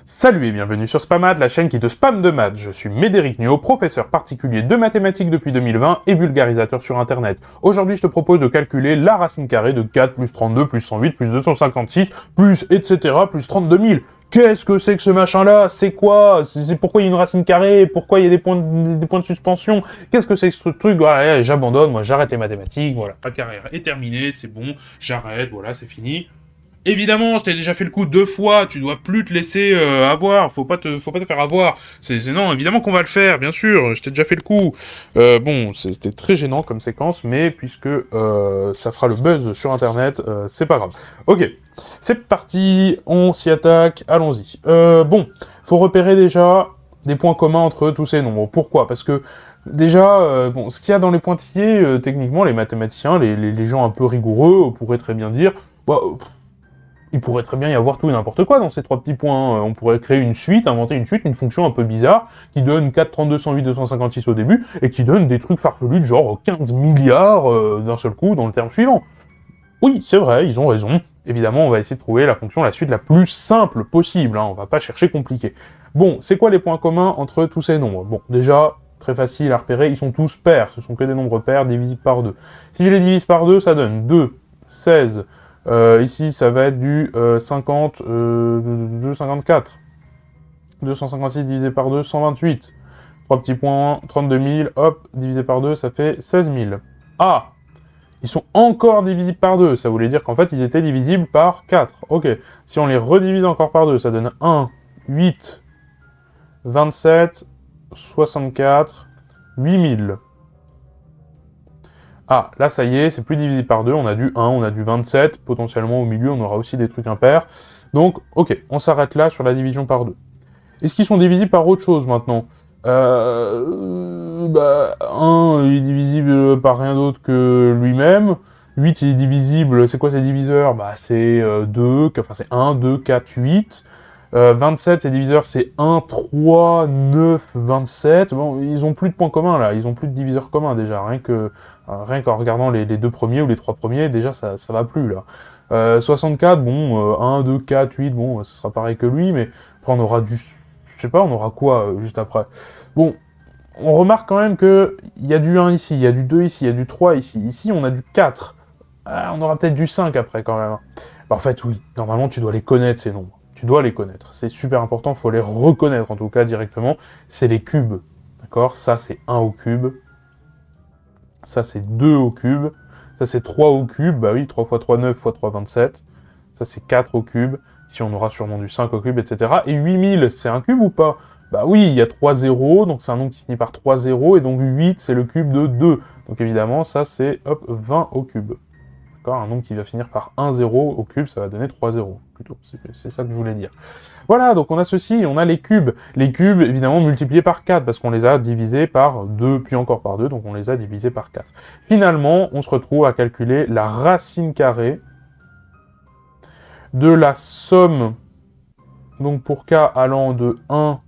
Salut et bienvenue sur Spamat, la chaîne qui te spamme de maths. Je suis Médéric Nuot, professeur particulier de mathématiques depuis 2020 et vulgarisateur sur internet. Aujourd'hui, je te propose de calculer la racine carrée de 4 plus 32 plus 108 plus 256 plus etc. plus 32 000. Qu'est-ce que c'est que ce machin-là? C'est quoi? Pourquoi il y a une racine carrée? Pourquoi il y a des points de suspension? Qu'est-ce que c'est que ce truc? Voilà, j'abandonne, moi j'arrête les mathématiques, voilà. Ma carrière est terminée, c'est bon, j'arrête, voilà, c'est fini. Évidemment, je t'ai déjà fait le coup 2 fois, tu dois plus te laisser avoir, faut pas te faire avoir. Non, évidemment qu'on va le faire, bien sûr, je t'ai déjà fait le coup. Bon, c'était très gênant comme séquence, mais puisque ça fera le buzz sur internet, c'est pas grave. Ok, c'est parti, on s'y attaque, allons-y. Bon, faut repérer déjà des points communs entre tous ces nombres. Pourquoi? Parce que déjà, bon, ce qu'il y a dans les pointillés, techniquement, les mathématiciens, les gens un peu rigoureux pourraient très bien dire, bah, il pourrait très bien y avoir tout et n'importe quoi dans ces trois petits points. On pourrait créer une suite, inventer une suite, une fonction un peu bizarre, qui donne 4, 32, 108, 256 au début, et qui donne des trucs farfelus de genre 15 milliards d'un seul coup dans le terme suivant. Oui, c'est vrai, ils ont raison. Évidemment, on va essayer de trouver la fonction, la suite la plus simple possible, hein, on va pas chercher compliqué. Bon, c'est quoi les points communs entre tous ces nombres? Bon, déjà, très facile à repérer, ils sont tous pairs, ce sont que des nombres pairs divisibles par 2. Si je les divise par 2, ça donne 2, 16... ici, ça va être du 50, 254. 256 divisé par 2, 128. 3 petits points, 32 000, hop, divisé par 2, ça fait 16 000. Ah! Ils sont encore divisibles par 2, ça voulait dire qu'en fait, ils étaient divisibles par 4. Ok, si on les redivise encore par 2, ça donne 1, 8, 27, 64, 8000. Ah, là ça y est, c'est plus divisé par 2, on a du 1, on a du 27, potentiellement au milieu on aura aussi des trucs impairs. Donc, ok, on s'arrête là sur la division par 2. Est-ce qu'ils sont divisibles par autre chose maintenant? 1 est divisible par rien d'autre que lui-même. 8 est divisible, c'est quoi ces diviseurs? Bah c'est 2, enfin c'est 1, 2, 4, 8. 27, ses diviseurs, c'est 1, 3, 9, 27. Bon, ils ont plus de points communs, là. Ils ont plus de diviseurs communs, déjà. Rien qu'en regardant les deux premiers ou les trois premiers, déjà, ça va plus, là. 64, bon, 1, 2, 4, 8, bon, ce sera pareil que lui, mais après, on aura du... Je sais pas, on aura quoi, juste après? Bon, on remarque quand même que il y a du 1 ici, il y a du 2 ici, il y a du 3 ici. Ici, on a du 4. Ah, on aura peut-être du 5 après, quand même. Bah, en fait, oui. Normalement, tu dois les connaître, ces nombres. Tu dois les connaître. C'est super important, il faut les reconnaître en tout cas directement. C'est les cubes. D'accord? Ça, c'est 1 au cube. Ça, c'est 2 au cube. Ça, c'est 3 au cube. Bah oui, 3 x 3, 9 x 3, 27. Ça, c'est 4 au cube. Ici, on aura sûrement du 5 au cube, etc. Et 8000, c'est un cube ou pas? Bah oui, il y a 3 zéros, donc c'est un nombre qui finit par 3 zéros, et donc 8, c'est le cube de 2. Donc évidemment, ça, c'est, hop, 20 au cube. Un nombre qui va finir par 1 0 au cube, ça va donner 3 zéros, plutôt. C'est ça que je voulais dire. Voilà, donc on a ceci, on a les cubes. Les cubes, évidemment, multipliés par 4, parce qu'on les a divisés par 2, puis encore par 2, donc on les a divisés par 4. Finalement, on se retrouve à calculer la racine carrée de la somme, donc pour k allant de 1,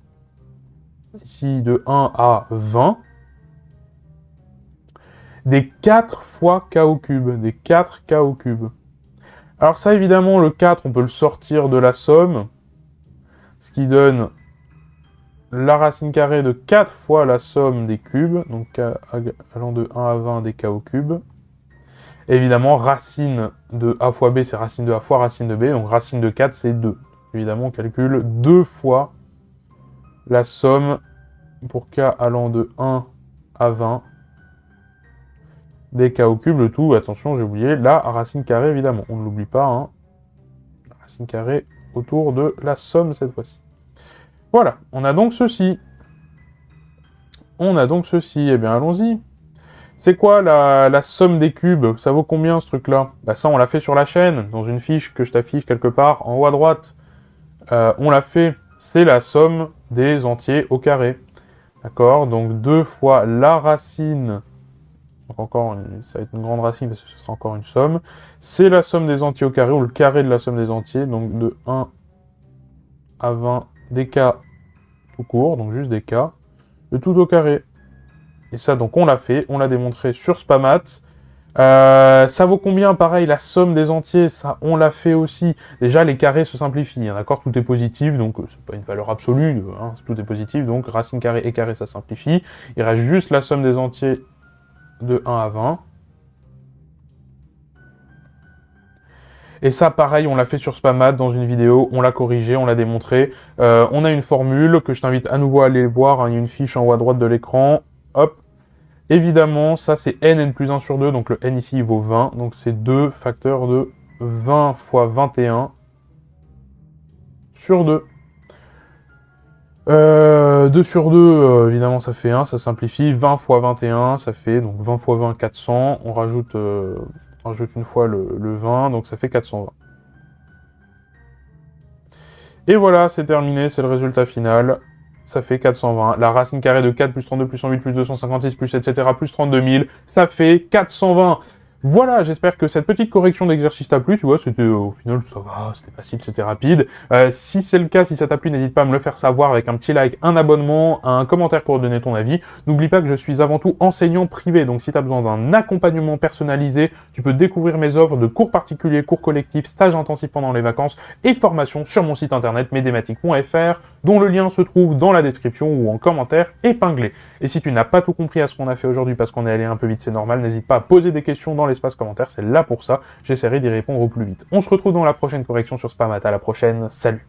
ici, de 1 à 20, des 4 fois k au cube, des 4 k au cube. Alors ça, évidemment, le 4, on peut le sortir de la somme, ce qui donne la racine carrée de 4 fois la somme des cubes, donc k allant de 1 à 20 des k au cube. Et évidemment, racine de a fois b, c'est racine de a fois racine de b, donc racine de 4, c'est 2. Évidemment, on calcule 2 fois la somme pour k allant de 1 à 20 des k au cube, le tout, attention, j'ai oublié, la racine carrée, évidemment, on ne l'oublie pas, hein. La racine carrée autour de la somme, cette fois-ci. Voilà, on a donc ceci. Eh bien, allons-y. C'est quoi la somme des cubes? Ça vaut combien, ce truc-là? Bah ça, on l'a fait sur la chaîne, dans une fiche que je t'affiche quelque part, en haut à droite. On l'a fait, c'est la somme des entiers au carré. D'accord? Donc 2 fois la racine... Donc encore, ça va être une grande racine parce que ce sera encore une somme. C'est la somme des entiers au carré, ou le carré de la somme des entiers, donc de 1 à 20 des k tout court, donc juste des k, le tout au carré. Et ça, donc on l'a fait, on l'a démontré sur Spamat. Ça vaut combien? Pareil, la somme des entiers, ça, on l'a fait aussi. Déjà, les carrés se simplifient, hein, d'accord? Tout est positif, donc c'est pas une valeur absolue, hein, tout est positif, donc racine carrée et carré, ça simplifie. Il reste juste la somme des entiers de 1 à 20. Et ça, pareil, on l'a fait sur Spamat dans une vidéo, on l'a corrigé, on l'a démontré. On a une formule que je t'invite à nouveau à aller voir, hein, il y a une fiche en haut à droite de l'écran. Hop. Évidemment, ça c'est n plus 1 sur 2, donc le n ici il vaut 20, donc c'est 2 facteurs de 20 fois 21 sur 2. 2 sur 2, évidemment ça fait 1, ça simplifie. 20 fois 21, ça fait donc 20 fois 20, 400. On rajoute une fois le 20, donc ça fait 420. Et voilà, c'est terminé, c'est le résultat final. Ça fait 420. La racine carrée de 4 plus 32 plus 108 plus 256 plus etc. plus 32 000, ça fait 420. Voilà, j'espère que cette petite correction d'exercice t'a plu, tu vois, c'était au final, ça va, c'était facile, c'était rapide. Si c'est le cas, si ça t'a plu, n'hésite pas à me le faire savoir avec un petit like, un abonnement, un commentaire pour donner ton avis. N'oublie pas que je suis avant tout enseignant privé, donc si tu as besoin d'un accompagnement personnalisé, tu peux découvrir mes offres de cours particuliers, cours collectifs, stages intensifs pendant les vacances et formations sur mon site internet medematic.fr, dont le lien se trouve dans la description ou en commentaire épinglé. Et si tu n'as pas tout compris à ce qu'on a fait aujourd'hui parce qu'on est allé un peu vite, c'est normal, n'hésite pas à poser des questions dans l'espace commentaire, c'est là pour ça, j'essaierai d'y répondre au plus vite. On se retrouve dans la prochaine correction sur Spamat, à la prochaine, salut!